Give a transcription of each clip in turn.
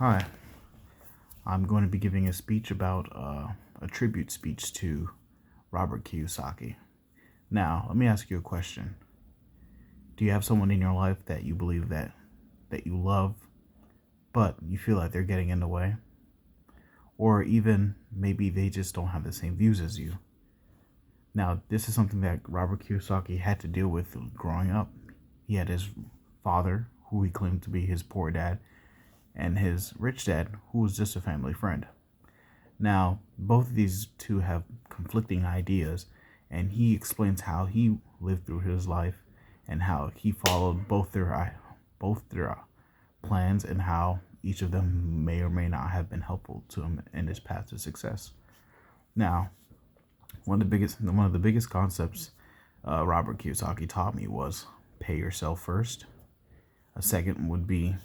Hi, I'm going to be giving a speech about a tribute speech to Robert Kiyosaki. Now, let me ask you a question. Do you have someone in your life that you believe that you love, but you feel like they're getting in the way? Or even maybe they just don't have the same views as you. Now, this is something that Robert Kiyosaki had to deal with growing up. He had his father, who he claimed to be his poor dad, and his rich dad, who was just a family friend. Now, both of these two have conflicting ideas, and he explains how he lived through his life and how he followed both their plans, and how each of them may or may not have been helpful to him in his path to success. Now, one of the biggest concepts Robert Kiyosaki taught me was pay yourself first. A second would be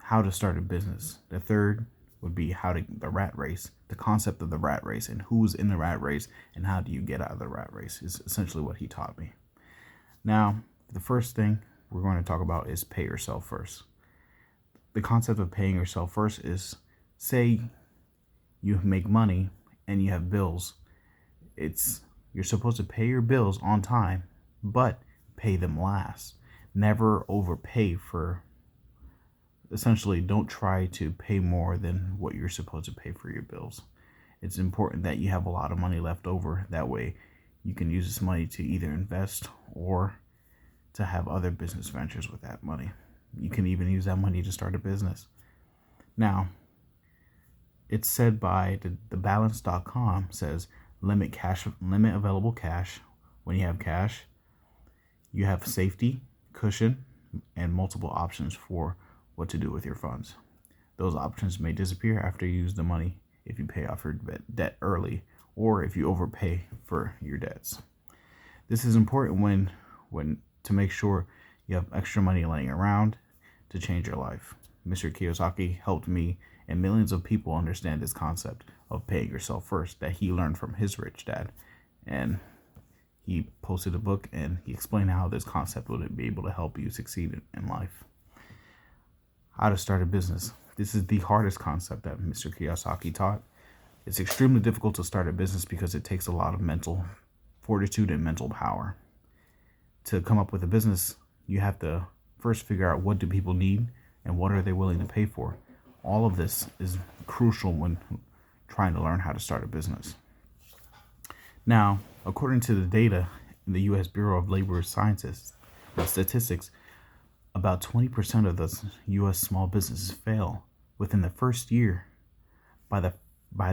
how to start a business. The third would be the rat race, the concept of the rat race, and who's in the rat race and how do you get out of the rat race is essentially what he taught me. Now, the first thing we're going to talk about is pay yourself first. The concept of paying yourself first is, say you make money and you have bills. You're supposed to pay your bills on time, but pay them last. Never overpay for Essentially, don't try to pay more than what you're supposed to pay for your bills. It's important that you have a lot of money left over. That way you can use this money to either invest or to have other business ventures with that money. You can even use that money to start a business. Now, it's said by the balance.com says limit available cash. When you have cash, you have safety, cushion, and multiple options for what to do with your funds. Those options may disappear after you use the money if you pay off your debt early or if you overpay for your debts. This is important when to make sure you have extra money laying around to change your life. Mr. Kiyosaki helped me and millions of people understand this concept of paying yourself first that he learned from his rich dad. And he posted a book and he explained how this concept would be able to help you succeed in life. How to start a business. This is the hardest concept that Mr. Kiyosaki taught. It's extremely difficult to start a business because it takes a lot of mental fortitude and mental power. To come up with a business, you have to first figure out what do people need and what are they willing to pay for. All of this is crucial when trying to learn how to start a business. Now, according to the data in the U.S. Bureau of Labor Sciences, statistics, about 20% of the U.S. small businesses fail within the first year. By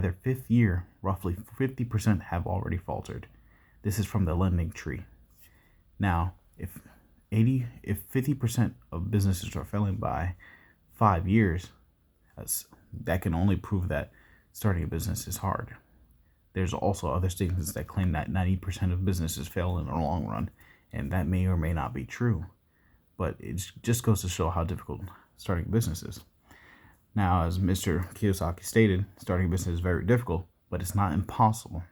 their fifth year, roughly 50% have already faltered. This is from the Lending Tree. Now, if 50% of businesses are failing by 5 years, that can only prove that starting a business is hard. There's also other statements that claim that 90% of businesses fail in the long run, and that may or may not be true. But it just goes to show how difficult starting a business is. Now, as Mr. Kiyosaki stated, starting a business is very difficult, but it's not impossible.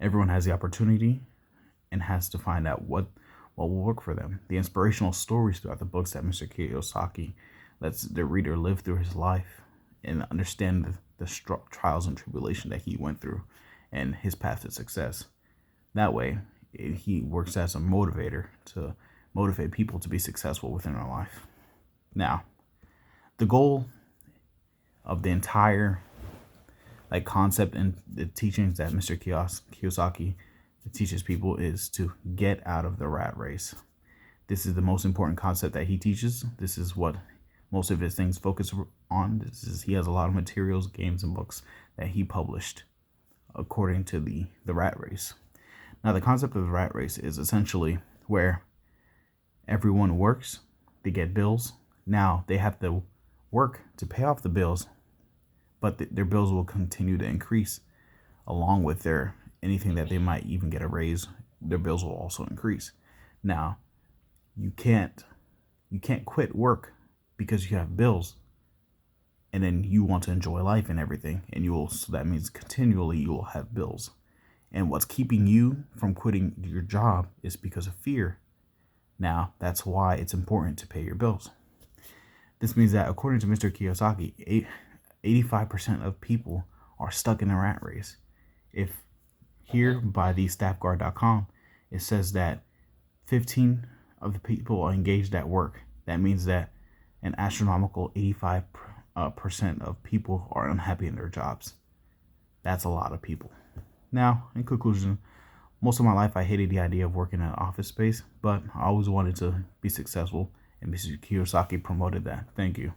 Everyone has the opportunity and has to find out what will work for them. The inspirational stories throughout the books that Mr. Kiyosaki lets the reader live through his life and understand the trials and tribulation that he went through and his path to success. That way, he works as a motivator to motivate people to be successful within their life. Now, the goal of the entire concept and the teachings that Mr. Kiyosaki teaches people is to get out of the rat race. This is the most important concept that he teaches. This is what most of his things focus on. He has a lot of materials, games, and books that he published according to the rat race. Now, the concept of the rat race is essentially where everyone works, they get bills. Now they have to work to pay off the bills, but their bills will continue to increase along with anything that they might even get a raise. Their bills will also increase. Now, you can't quit work because you have bills and then you want to enjoy life and everything, and so that means continually you will have bills. And what's keeping you from quitting your job is because of fear. Now, that's why it's important to pay your bills. This means that according to Mr. Kiyosaki, 85% of people are stuck in a rat race. If here by the staffguard.com, it says that 15 of the people are engaged at work. That means that an astronomical 85% of people are unhappy in their jobs. That's a lot of people. Now, in conclusion, most of my life I hated the idea of working in an office space, but I always wanted to be successful, and Mr. Kiyosaki promoted that. Thank you.